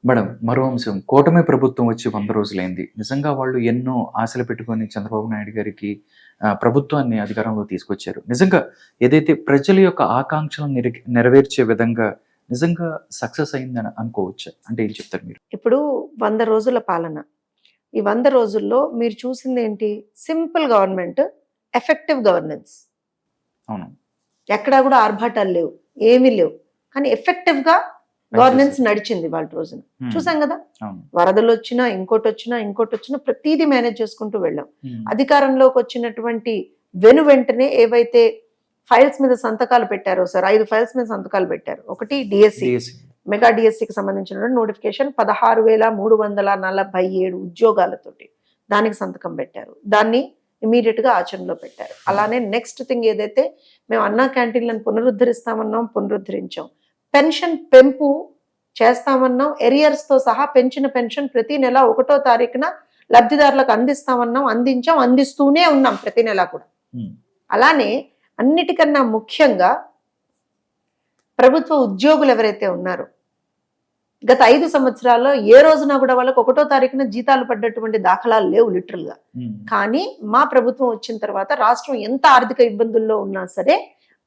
Madam, మరో అంశం. కూటమి ప్రభుత్వం వచ్చి 100 రోజులైంది. నిజంగా వాళ్ళు ఎన్నో ఆశలు పెట్టుకొని చంద్రబాబు నాయుడు గారికి ప్రభుత్వాన్ని అధికారంలో తీసుకొచ్చారు. నిజంగా ఏదైతే ప్రజల యొక్క ఆకాంక్షలను నెరవేర్చే విధంగా నిజంగా సక్సెస్ అయిందని అనుకోవచ్చా? అంటే ఏం చెప్తారు మీరు? ఇప్పుడు 100 రోజుల పాలన. ఈ 100 రోజుల్లో మీరు చూసిందేంటి? Simple government, effective governance. అవును. ఎక్కడా గూడా ఆర్భాటాలు లేవు. ఏమీ లేవు. కానీ ఎఫెక్టివ్‌గా గవర్నెన్స్ నడిచింది ఇవాళ రోజున. చూసాం గదా! అవును. వరదలొచ్చినా, ఇంకోటొచ్చినా ప్రతీదీ మేనేజ్ చేసుకుంటూ వెళ్ళాం. అధికారంలోకి వచ్చినటువంటి వెంటనే ఏవైతే ఫైల్స్ మీద సంతకాలు పెట్టారో సార్, 5 ఫైల్స్ మీద సంతకాలు పెట్టారు. ఒకటి డిఎస్సి. మెగా డిఎస్సికి సంబంధించినటువంటి నోటిఫికేషన్ 16,347 ఉద్యోగాలతోటి దానికి సంతకం పెట్టారు. దాన్ని ఇమీడియట్ గా ఆచరణలో పెట్టారు. అలానే నెక్స్ట్ థింగ్ ఏదైతే మేము అన్నా క్యాంటీన్లను పునరుద్ధరించాం. పెన్షన్ పెంపు చేస్తామన్నాం. ఎరియర్స్ తో సహా పెంచిన పెన్షన్ ప్రతి నెల 1వ తారీఖున లబ్ధిదారులకు అందిస్తామన్నాం. అందిస్తూనే ఉన్నాం ప్రతి నెల కూడా. అలానే అన్నిటికన్నా ముఖ్యంగా ప్రభుత్వ ఉద్యోగులు ఎవరైతే ఉన్నారో గత 5 సంవత్సరాల్లో ఏ రోజున కూడా వాళ్ళకి 1వ తారీఖున జీతాలు పడ్డటువంటి దాఖలాలు లేవు లిటరల్ గా. కానీ మా ప్రభుత్వం వచ్చిన తర్వాత రాష్ట్రం ఎంత ఆర్థిక ఇబ్బందుల్లో ఉన్నా సరే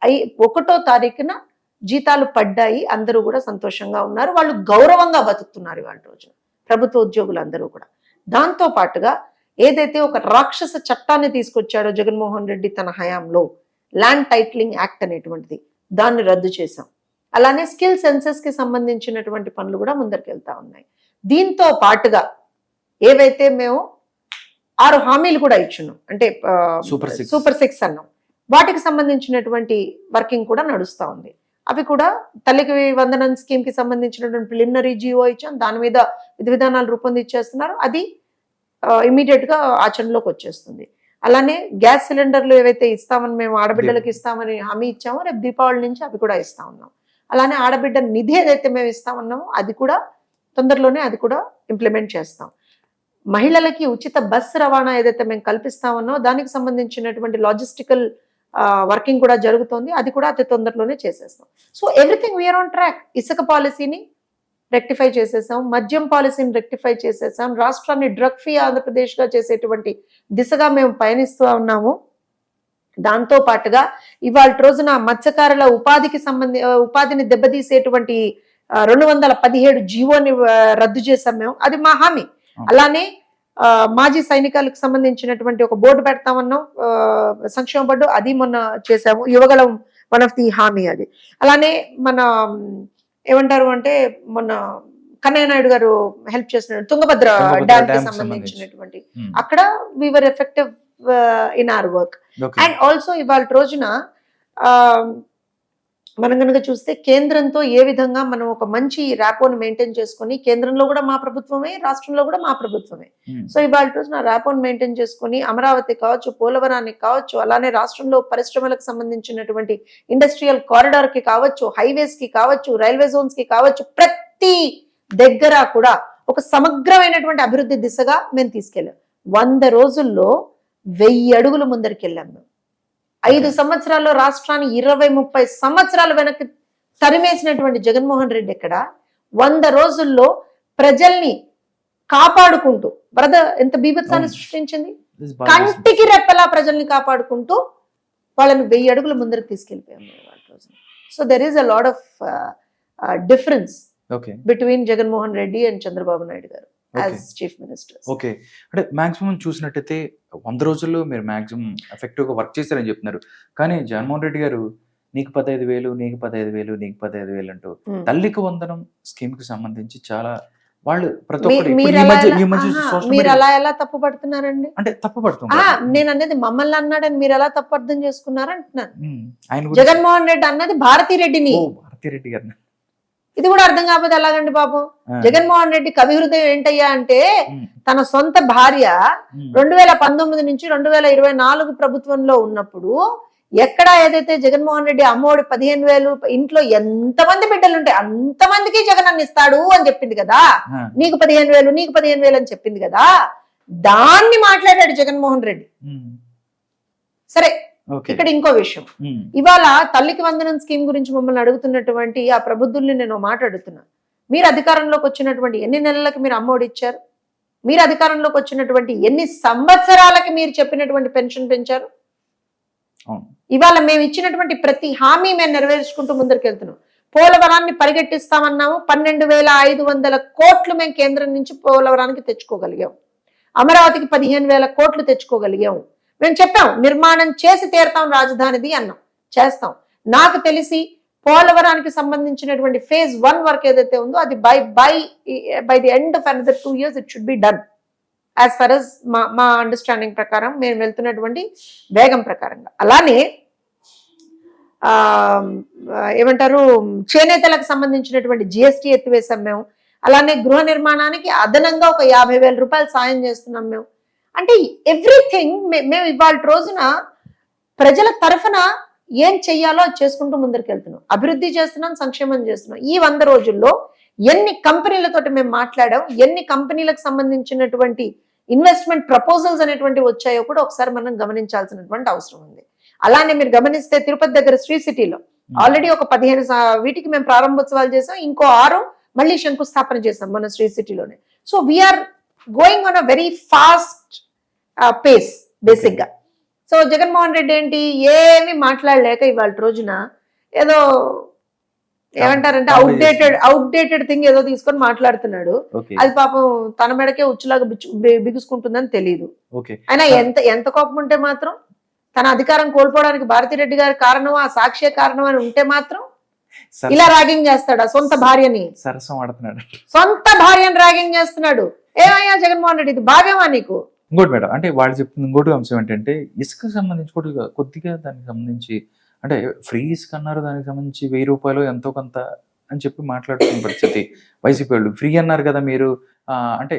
1వ తారీఖున జీతాలు పడ్డాయి. అందరూ కూడా సంతోషంగా ఉన్నారు. వాళ్ళు గౌరవంగా బతుకుతున్నారు ఇవాళ రోజున ప్రభుత్వ ఉద్యోగులు అందరూ కూడా. దాంతో పాటుగా ఏదైతే ఒక రాక్షస చట్టాన్ని తీసుకొచ్చాడో జగన్మోహన్ రెడ్డి తన హయాంలో, ల్యాండ్ టైటిలింగ్ యాక్ట్ అనేటువంటిది, దాన్ని రద్దు చేశాం. అలానే స్కిల్ సెన్సెస్ కి సంబంధించినటువంటి పనులు కూడా ముందరికి వెళ్తా ఉన్నాయి. దీంతో పాటుగా ఏవైతే మేము 6 హామీలు కూడా ఇచ్చున్నాం, అంటే సూపర్ 6 అన్నాం, వాటికి సంబంధించినటువంటి వర్కింగ్ కూడా నడుస్తూ ఉంది. అవి కూడా తల్లికి వందనం స్కీమ్ కి సంబంధించినటువంటి ప్రిలిమినరీ జియో ఇచ్చాం. దాని మీద విధి విధానాలు రూపొందించేస్తున్నారు. అది ఇమీడియట్ గా ఆచరణలోకి వచ్చేస్తుంది. అలానే గ్యాస్ సిలిండర్లు ఏవైతే ఇస్తామని మేము ఆడబిడ్డలకు ఇస్తామని హామీ ఇచ్చామో రేపు దీపావళి నుంచి అవి కూడా ఇస్తా ఉన్నాం. అలానే ఆడబిడ్డ నిధి ఏదైతే మేము ఇస్తామన్నామో అది కూడా తొందరలోనే ఇంప్లిమెంట్ చేస్తాం. మహిళలకి ఉచిత బస్సు రవాణా ఏదైతే మేము కల్పిస్తామన్నో దానికి సంబంధించినటువంటి లాజిస్టికల్ వర్కింగ్ కూడా జరుగుతోంది. అది కూడా అతి తొందరలోనే చేసేస్తాం. So everything we are on track. ఇసుక పాలసీని రెక్టిఫై చేసేసాం, మద్యం పాలసీని రెక్టిఫై చేసేసాం, రాష్ట్రాన్ని డ్రగ్ ఫ్రీ ఆంధ్రప్రదేశ్గా చేసేటువంటి దిశగా మేము పయనిస్తూ ఉన్నాము. దాంతో పాటుగా ఇవాళ రోజున మత్స్యకారుల ఉపాధిని దెబ్బతీసేటువంటి 217 జీవోని రద్దు చేశాం మేము. అది మా హామీ. అలానే మాజీ సైనికులకు సంబంధించినటువంటి ఒక బోర్డు పెడతామన్నాం, సంక్షేమ బోర్డు, అది మొన్న చేశాము. యువగలం వన్ ఆఫ్ ది హామీ అది. అలానే మన ఏమంటారు అంటే మొన్న కన్నయ్య నాయుడు గారు హెల్ప్ చేసిన తుంగభద్ర డ్యామ్ కి సంబంధించినటువంటి అక్కడ we are effective in our work. And also ఇవాళ రోజున మనం కనుక చూస్తే కేంద్రంతో ఏ విధంగా మనం ఒక మంచి ర్యాపోని మెయింటైన్ చేసుకొని, కేంద్రంలో కూడా మా ప్రభుత్వమే, రాష్ట్రంలో కూడా మా ప్రభుత్వమే. సో ఇవాళ రోజున ర్యాపోని మెయింటైన్ చేసుకొని అమరావతి కావచ్చు, పోలవరానికి కావచ్చు, అలానే రాష్ట్రంలో పరిశ్రమలకు సంబంధించినటువంటి ఇండస్ట్రియల్ కారిడార్ కి కావచ్చు, హైవేస్ కి కావచ్చు, రైల్వే జోన్స్ కి కావచ్చు, ప్రతి దగ్గర కూడా ఒక సమగ్రమైనటువంటి అభివృద్ధి దిశగా మేము తీసుకెళ్ళాం. 100 రోజుల్లో 1000 అడుగులు ముందరికి వెళ్ళాం మేము. 5 సంవత్సరాల్లో రాష్ట్రాన్ని 20-30 సంవత్సరాల వెనక్కి తరిమేసినటువంటి జగన్మోహన్ రెడ్డి ఎక్కడ 100 రోజుల్లో ప్రజల్ని కాపాడుకుంటూ, వరద ఎంత బీభత్సాన్ని సృష్టించింది, కంటికి రెప్పలా ప్రజల్ని కాపాడుకుంటూ వాళ్ళని 1000 అడుగుల ముందరికి తీసుకెళ్ళిపోయాం. So there is a lot of difference between Jaganmohan Reddy and Chandrababu Naidu గారు యాజ్ చీఫ్ మినిస్టర్. ఓకే, అంటే మాక్సిమం చూసినట్టయితే 100 రోజుల్లో మీరు మాక్సిమం ఎఫెక్టివ్ గా వర్క్ చేశారని చెప్తున్నారు. కానీ జగన్మోహన్ రెడ్డి గారు నీకు 15,000, నీకు 15,000, నీకు 15,000 అంటూ తల్లికి వందనం స్కీమ్ కి సంబంధించి చాలా వాళ్ళు ప్రతి ఒక్కరు మీరు అలా ఎలా తప్పు పడుతున్నారండి? అంటే తప్పు పడుతున్నారు. నేను అనేది మమ్మల్ని అన్నాడని మీరు ఎలా తప్పు అర్థం చేసుకున్నారంటున్నాను. జగన్మోహన్ రెడ్డి అన్నది భారతీరెడ్డిని. భారతీరెడ్డి గారిని ఇది కూడా అర్థం కాకపోతే ఎలాగండి బాబు? జగన్మోహన్ రెడ్డి కవి హృదయం ఏంటయ్యా అంటే తన సొంత భార్య 2019 నుంచి 2024 ప్రభుత్వంలో ఉన్నప్పుడు ఎక్కడ ఏదైతే జగన్మోహన్ రెడ్డి అమ్మఒడి 15,000 ఇంట్లో ఎంతమంది బిడ్డలు ఉంటే అంతమందికి జగన్ అన్న ఇస్తాడు అని చెప్పింది కదా. నీకు 15,000, నీకు 15,000 అని చెప్పింది కదా. దాన్ని మాట్లాడాడు జగన్మోహన్ రెడ్డి. సరే, ఇక్కడ ఇంకో విషయం, ఇవాళ తల్లికి వందనం స్కీమ్ గురించి మమ్మల్ని అడుగుతున్నటువంటి ఆ ప్రబుద్ధుల్ని నేను మాట్లాడుతున్నా. మీరు అధికారంలోకి వచ్చినటువంటి ఎన్ని నెలలకి మీరు అమ్మఒడి ఇచ్చారు? మీరు అధికారంలోకి వచ్చినటువంటి ఎన్ని సంవత్సరాలకి మీరు చెప్పినటువంటి పెన్షన్ పెంచారు? ఇవాళ మేము ఇచ్చినటువంటి ప్రతి హామీ మేము నెరవేర్చుకుంటూ ముందరికి వెళ్తున్నాం. పోలవరాన్ని పరిగెట్టిస్తామన్నాము. 12,500 కోట్లు మేము కేంద్రం నుంచి పోలవరానికి తెచ్చుకోగలిగాం. అమరావతికి 15,000 కోట్లు తెచ్చుకోగలిగాం. మేము చెప్పాం నిర్మాణం చేసి తీరుతాం రాజధానిది అన్నాం, చేస్తాం. నాకు తెలిసి పోలవరానికి సంబంధించినటువంటి phase 1 వర్క్ ఏదైతే ఉందో అది by the end of another 2 years it should be done as for as మా అండర్స్టాండింగ్ ప్రకారం మేము వెళ్తున్నటువంటి వేగం ప్రకారంగా. అలానే ఏమంటారు చేనేతలకు సంబంధించినటువంటి జిఎస్టీ ఎత్తివేసాం మేము. అలానే గృహ నిర్మాణానికి అదనంగా ఒక 50,000 రూపాయలు సాయం చేస్తున్నాం మేము. అంటే ఎవ్రీథింగ్ మేము ఇవాళ రోజున ప్రజల తరఫున ఏం చెయ్యాలో అది చేసుకుంటూ ముందరికి వెళ్తున్నాం. అభివృద్ధి చేస్తున్నాం, సంక్షేమం చేస్తున్నాం. ఈ 100 రోజుల్లో ఎన్ని కంపెనీలతోటి మేము మాట్లాడాం, ఎన్ని కంపెనీలకు సంబంధించినటువంటి ఇన్వెస్ట్మెంట్ ప్రపోజల్స్ అనేటువంటివి వచ్చాయో కూడా ఒకసారి మనం గమనించాల్సినటువంటి అవసరం ఉంది. అలానే మీరు గమనిస్తే తిరుపతి దగ్గర శ్రీ సిటీలో ఆల్రెడీ ఒక 15 వీటికి మేము ప్రారంభోత్సవాలు చేసాం. ఇంకో 6 మళ్ళీ శంకుస్థాపన చేసాం మన శ్రీ సిటీలోనే. So we are going on a very fast pace basic గా. సో జగన్మోహన్ రెడ్డి ఏంటి ఏమి మాట్లాడలేక ఇవాళ రోజున ఏదో ఏమంటారంటే అవుట్డేటెడ్ థింగ్ ఏదో తీసుకొని మాట్లాడుతున్నాడు. అది పాపం తన మెడకే ఉచ్చులాగా బిగుసుకుంటుందని తెలియదు. అయినా ఎంత కోపం ఉంటే మాత్రం తన అధికారం కోల్పోవడానికి భారతిరెడ్డి గారి కారణం, ఆ సాక్ష్య కారణం అని ఉంటే మాత్రం ఇలా ర్యాగింగ్ చేస్తాడా సొంత భార్యని? సొంత భార్యని ర్యాగింగ్ చేస్తున్నాడు. ఏమయ్యా జగన్మోహన్ రెడ్డి, ఇది భావ్యమా నీకు? ఇంకోటి మేడం, అంటే వాళ్ళు చెప్తున్న ఇంకోటి అంశం ఏంటంటే ఇసుక సంబంధించి కొద్దిగా దానికి సంబంధించి అంటే ఫ్రీ ఇసుక అన్నారు, దానికి సంబంధించి 1000 రూపాయలు ఎంతో కొంత అని చెప్పి మాట్లాడుతున్న పరిస్థితి. వైసీపీ వాళ్ళు ఫ్రీ అన్నారు కదా మీరు, అంటే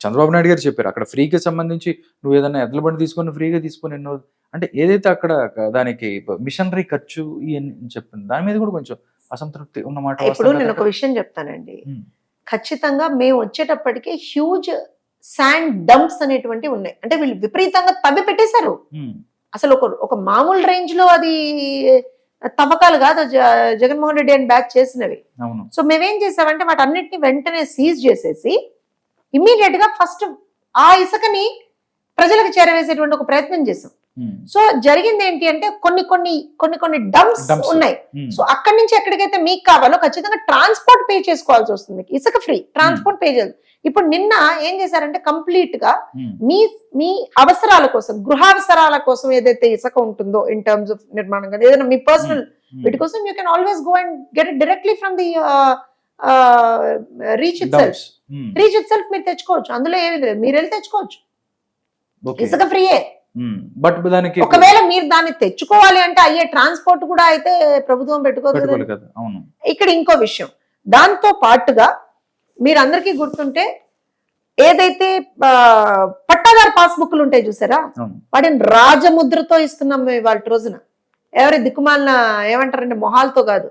చంద్రబాబు నాయుడు గారు చెప్పారు అక్కడ ఫ్రీకి సంబంధించి నువ్వు ఏదైనా ఎడ్ల బండి తీసుకొని ఫ్రీగా తీసుకొని ఎన్నో, అంటే ఏదైతే అక్కడ దానికి మిషనరీ ఖర్చు ఇవన్నీ చెప్పింది దాని మీద కూడా కొంచెం అసంతృప్తి ఉన్నమాట. ఇప్పుడు నేను ఒక విషయం చెప్తానండి, ఖచ్చితంగా మేము వచ్చేటప్పటికి హ్యూజ్ శాండ్ డంప్స్ అనేటువంటివి ఉన్నాయి. అంటే వీళ్ళు విపరీతంగా తవ్వి పెట్టేశారు. అసలు ఒక మామూలు రేంజ్ లో అది తవ్వకాలు కాదు జగన్మోహన్ రెడ్డి అని బ్యాచ్ చేసినవి. సో మేమేం చేసామంటే వాటి అన్నిటిని వెంటనే సీజ్ చేసేసి ఇమ్మీడియట్ గా ఫస్ట్ ఆ ఇసుకని ప్రజలకు చేరవేసేటువంటి ఒక ప్రయత్నం చేసాం. సో జరిగింది ఏంటి అంటే కొన్ని డంప్స్ ఉన్నాయి. సో అక్కడి నుంచి ఎక్కడికైతే మీకు కావాలో ఖచ్చితంగా ట్రాన్స్పోర్ట్ పే చేసుకోవాల్సి వస్తుంది. ఇసుక ఫ్రీ, ట్రాన్స్పోర్ట్ పే చేయాలి. ఇప్పుడు నిన్న ఏం చేశారంటే కంప్లీట్ గా మీ అవసరాల కోసం, గృహావసరాల కోసం ఏదైతే ఇసుక ఉంటుందో ఇన్ టర్మ్స్ ఆఫ్ నిర్మాణం కానీ ఏదైనా మీ పర్సనల్ వీటి కోసం you can always go and get it directly from the reach it self మీరు తెచ్చుకోవచ్చు. అందులో ఏమి లేదు, మీరు వెళ్ళి తెచ్చుకోవచ్చు. ఇసుక ఫ్రీయే. బట్ దానికి ఒకవేళ మీరు దాన్ని తెచ్చుకోవాలి అంటే అయ్యే ట్రాన్స్పోర్ట్ కూడా అయితే ప్రభుత్వం పెట్టుకోవాలి కదా. ఇక్కడ ఇంకో విషయం, దాంతో పాటుగా మీరందరికీ గుర్తుంటే ఏదైతే పట్టాదారు పాస్బుక్లు ఉంటాయి చూసారా, వాటిని రాజముద్రతో ఇస్తున్నాం మేము ఇవాళ రోజున. ఎవరి దిక్కుమాలిన ఏమంటారంటే మొహాలతో కాదు,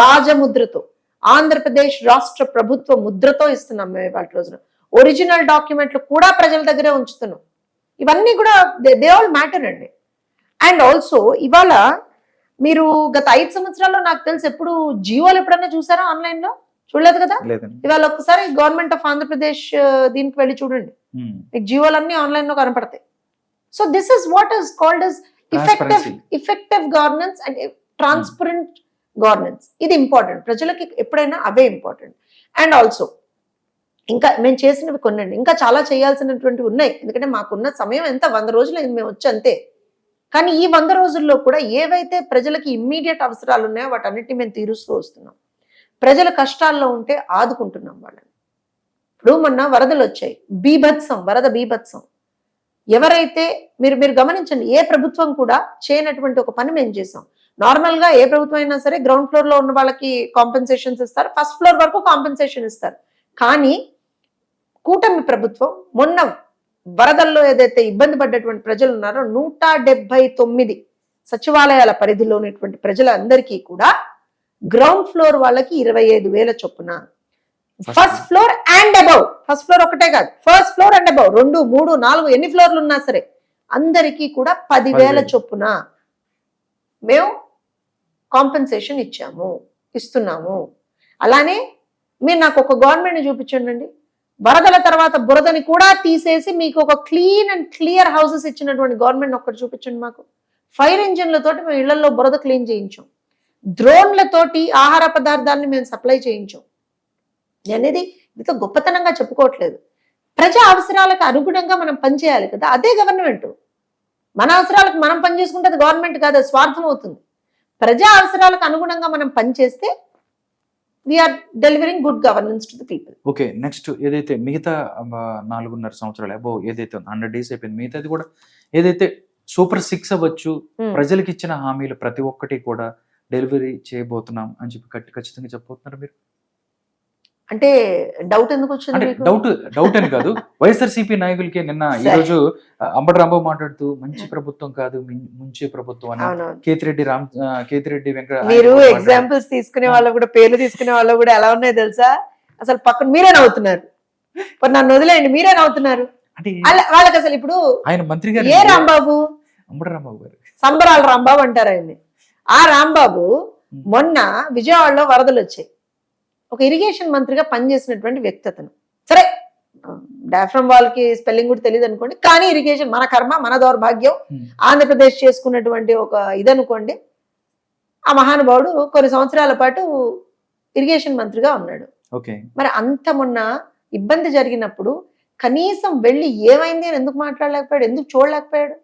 రాజముద్రతో, ఆంధ్రప్రదేశ్ రాష్ట్ర ప్రభుత్వ ముద్రతో ఇస్తున్నాం మేము ఇవాళ రోజున. ఒరిజినల్ డాక్యుమెంట్లు కూడా ప్రజల దగ్గరే ఉంచుతున్నాం. ఇవన్నీ కూడా దే ఆల్ మ్యాటర్ అండి. అండ్ ఆల్సో ఇవాళ మీరు గత 5 సంవత్సరాల్లో నాకు తెలిసి ఎప్పుడు జియోలు ఎప్పుడైనా చూసారా ఆన్లైన్ లో? చూడలేదు కదా. ఇవాళ ఒక్కసారి గవర్నమెంట్ ఆఫ్ ఆంధ్రప్రదేశ్ దీనికి వెళ్ళి చూడండి, మీకు జియోలన్నీ ఆన్లైన్ లో కనపడతాయి. So this is what is called as effective governance and transparent governance. ఇది ఇంపార్టెంట్, ప్రజలకి ఎప్పుడైనా అవే ఇంపార్టెంట్. అండ్ ఆల్సో ఇంకా మేము చేసినవి కొన్నండి, ఇంకా చాలా చేయాల్సినటువంటివి ఉన్నాయి. ఎందుకంటే మాకున్న సమయం ఎంత 100 రోజులు అయింది మేము వచ్చి, అంతే. కానీ ఈ 100 రోజుల్లో కూడా ఏవైతే ప్రజలకి ఇమ్మీడియట్ అవసరాలు ఉన్నాయో వాటన్నిటిని మేము తీరుస్తూ వస్తున్నాం. ప్రజల కష్టాల్లో ఉంటే ఆదుకుంటున్నాం వాళ్ళని. ఇప్పుడు మొన్న వరదలు వచ్చాయి, వరద బీభత్సం. ఎవరైతే మీరు గమనించండి, ఏ ప్రభుత్వం కూడా చేయనటువంటి ఒక పని మేము చేసాం. నార్మల్ గా ఏ ప్రభుత్వం అయినా సరే గ్రౌండ్ ఫ్లోర్ లో ఉన్న వాళ్ళకి కాంపెన్సేషన్స్ ఇస్తారు, ఫస్ట్ ఫ్లోర్ వరకు కాంపెన్సేషన్ ఇస్తారు. కానీ కూటమి ప్రభుత్వం మొన్న వరదల్లో ఏదైతే ఇబ్బంది పడ్డటువంటి ప్రజలు ఉన్నారో 179 సచివాలయాల పరిధిలో ఉన్నటువంటి ప్రజలందరికీ కూడా గ్రౌండ్ ఫ్లోర్ వాళ్ళకి 25,000 చొప్పున, first floor and above, first floor ఒకటే కాదు, ఫస్ట్ ఫ్లోర్ అండ్ అబౌవ్ 2, 3, 4 ఎన్ని ఫ్లోర్లు ఉన్నా సరే అందరికీ కూడా 10,000 చొప్పున మేము కాంపెన్సేషన్ ఇస్తున్నాము. అలానే మీరు నాకు ఒక గవర్నమెంట్ చూపించండి, వరదల తర్వాత బురదని కూడా తీసేసి మీకు ఒక క్లీన్ అండ్ క్లియర్ హౌసెస్ ఇచ్చినటువంటి గవర్నమెంట్ ఒక్కటి చూపించండి మాకు. ఫైర్ ఇంజిన్లతోటి మేము ఇళ్లలో బురద క్లీన్ చేయించాం, డ్రోన్లతోటి ఆహార పదార్థాలని మేము సప్లై చేయించాం అనేది ఇది గొప్పతనంగా చెప్పుకోవట్లేదు. ప్రజా అవసరాలకు అనుగుణంగా మనం పనిచేయాలి కదా, అదే గవర్నమెంట్. మన అవసరాలకు మనం పనిచేసుకుంటే అది గవర్నమెంట్ కాదు, అది స్వార్థం అవుతుంది. ప్రజా అవసరాలకు అనుగుణంగా మనం పనిచేస్తే we are delivering good governance to the people. Okay, next ఏదైతే మిగతా 4.5 సంవత్సరాలు అబో ఏదైతే 100 days అయిపోయింది, మిగతాది కూడా ఏదైతే సూపర్ 6 అవ్వచ్చు, ప్రజలకు ఇచ్చిన హామీలు ప్రతి ఒక్కటి కూడా డెలివరీ చేయబోతున్నాం అని చెప్పి ఖచ్చితంగా చెప్పబోతున్నారు మీరు? అంటే డౌట్ ఎందుకు వచ్చింది? అంటే డౌట్ అని కాదు, వైఎస్ఆర్సీపీ నాయకులకి నిన్న ఈ రోజు అంబటి రాంబాబు మాట్లాడుతూ మంచి ప్రభుత్వం కాదు ముంచే ప్రభుత్వం అని కేతిరెడ్డి వెంకట మీరు ఎగ్జాంపుల్స్ తీసుకునే వాళ్ళు కూడా, పేర్లు తీసుకునే వాళ్ళు కూడా ఎలా ఉన్నాయో తెలుసా? అసలు పక్కన మీరే నవ్వుతున్నారు, నన్ను వదిలేయండి, మీరే నవ్వుతున్నారు. అంటే వాళ్ళకి అసలు ఇప్పుడు ఆయన మంత్రి గారు ఏ రాంబాబు, అంబటి రాంబాబు గారు, సంబరాల రాంబాబు అంటారు ఆయన్ని. ఆ రాంబాబు మొన్న విజయవాడలో వరదలు వచ్చాయి, ఒక ఇరిగేషన్ మంత్రిగా పనిచేసినటువంటి వ్యక్తి అతను. సరే, డయాఫ్రమ్ వాళ్ళకి స్పెల్లింగ్ కూడా తెలియదు అనుకోండి, కానీ ఇరిగేషన్ మన కర్మ మన దౌర్భాగ్యం, ఆంధ్రప్రదేశ్ చేసుకున్నటువంటి ఒక ఇదనుకోండి. ఆ మహానుభావుడు కొన్ని సంవత్సరాల పాటు ఇరిగేషన్ మంత్రిగా ఉన్నాడు. మరి అంత మొన్న ఇబ్బంది జరిగినప్పుడు కనీసం వెళ్ళి ఏమైంది అని ఎందుకు మాట్లాడలేకపోయాడు, ఎందుకు చూడలేకపోయాడు?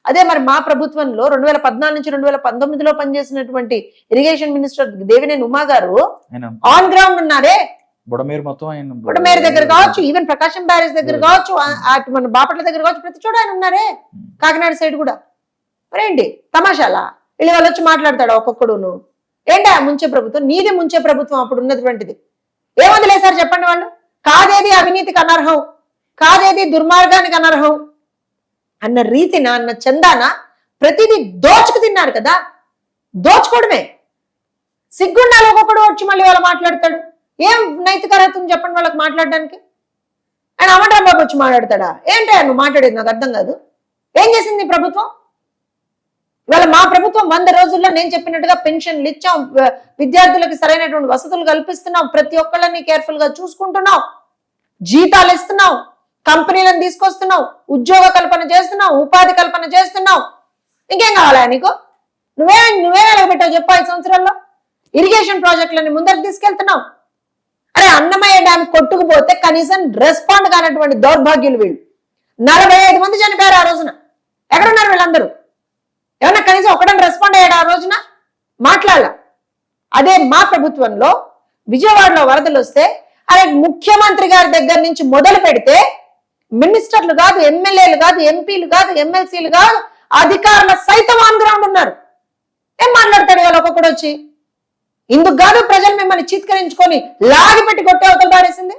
అదే మరి మా ప్రభుత్వంలో 2014 నుంచి 2019లో పనిచేసినటువంటి ఇరిగేషన్ మినిస్టర్ దేవినేని ఉమా గారు ఆన్ గ్రౌండ్ ఉన్నారే. బుడమేరు దగ్గర కావచ్చు, ఈవెన్ ప్రకాశం బ్యారేజ్ దగ్గర కావచ్చు, అటు మన బాపట్ల దగ్గర కావచ్చు, ప్రతి చోట ఆయన ఉన్నారే, కాకినాడ సైడ్ కూడా. మరేంటి తమాషాలా? వీళ్ళు వాళ్ళు వచ్చి మాట్లాడతాడు ఒక్కొక్కడును. ఏంటా ముంచే ప్రభుత్వం? నీది ముంచే ప్రభుత్వం అప్పుడు ఉన్నటువంటిది. ఏమంది లేదు సార్ చెప్పండి వాళ్ళు? కాదేది అవినీతికి అనర్హం, కాదేది దుర్మార్గానికి అనర్హం అన్న రీతిన, అన్న చందాన ప్రతిదీ దోచుకు తిన్నారు కదా. దోచుకోవడమే సిగ్గుండాలి. ఒక్కొక్కడు వచ్చి మళ్ళీ వాళ్ళు మాట్లాడతాడు. ఏం నైతిక అర్హత చెప్పండి వాళ్ళకి మాట్లాడడానికి? ఆయన అమరాబాబు వచ్చి మాట్లాడతాడా? ఏంటో నువ్వు మాట్లాడేది నాకు అర్థం కాదు. ఏం చేసింది ప్రభుత్వం? ఇవాళ మా ప్రభుత్వం 100 రోజుల్లో నేను చెప్పినట్టుగా పెన్షన్లు ఇచ్చాం, విద్యార్థులకు సరైనటువంటి వసతులు కల్పిస్తున్నాం, ప్రతి ఒక్కళ్ళని కేర్ఫుల్ గా చూసుకుంటున్నాం, జీతాలు ఇస్తున్నాం, కంపెనీలను తీసుకొస్తున్నావు, ఉద్యోగ కల్పన చేస్తున్నావు, ఉపాధి కల్పన చేస్తున్నావు. ఇంకేం కావాలా నీకు? నువ్వేం వెలగబెట్టావు చెప్పు? 5 సంవత్సరాల్లో ఇరిగేషన్ ప్రాజెక్టులని ముందరికి తీసుకెళ్తున్నావు. అరే అన్నమయ్య డ్యామ్ కొట్టుకుపోతే కనీసం రెస్పాండ్ కానటువంటి దౌర్భాగ్యులు వీళ్ళు. 45 మంది చనిపోయారు ఆ రోజున. ఎక్కడున్నారు వీళ్ళందరూ? ఏమన్నా కనీసం ఒకటని రెస్పాండ్ అయ్యాడు ఆ రోజున? మాట్లాడాల. అదే మా ప్రభుత్వంలో విజయవాడలో వరదలు వస్తే అరే ముఖ్యమంత్రి గారి దగ్గర నుంచి మొదలు పెడితే మినిస్టర్లు కాదు, ఎమ్మెల్యేలు కాదు, ఎంపీలు కాదు, ఎమ్మెల్సీలు కాదు, అధికారుల సైతం ఆన్ గ్రౌండ్ ఉన్నారు. ఏం మాట్లాడతాడు వాళ్ళు ఒక్కొక్కడు వచ్చి? ఇందుకు కాదు ప్రజలు మిమ్మల్ని చీత్కరించుకొని లాగి పెట్టి కొట్టే అవతల పాడేసింది.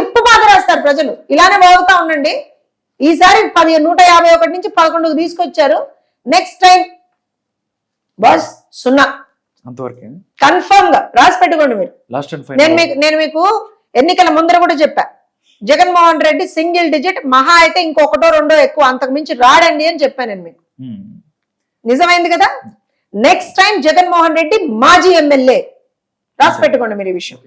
ఉప్పు బాధ రాస్తారు ప్రజలు. ఇలానే పోగుతా ఉండండి. ఈసారి 151 నుంచి 11కు తీసుకొచ్చారు. నెక్స్ట్ టైం బస్ 0 అంతవరకు కన్ఫర్మ్ గా రాసి పెట్టుకోండి మీరు. నేను మీకు ఎన్నికల ముందర కూడా చెప్పా, జగన్మోహన్ రెడ్డి సింగిల్ డిజిట్, మహా అయితే ఇంకొకటో రెండో ఎక్కువ, అంతకు మించి రాడండి అని చెప్పాను నేను మీకు. నిజమైంది కదా. నెక్స్ట్ టైం జగన్మోహన్ రెడ్డి మాజీ ఎమ్మెల్యే. రాసి పెట్టుకోండి మీరు ఈ విషయం.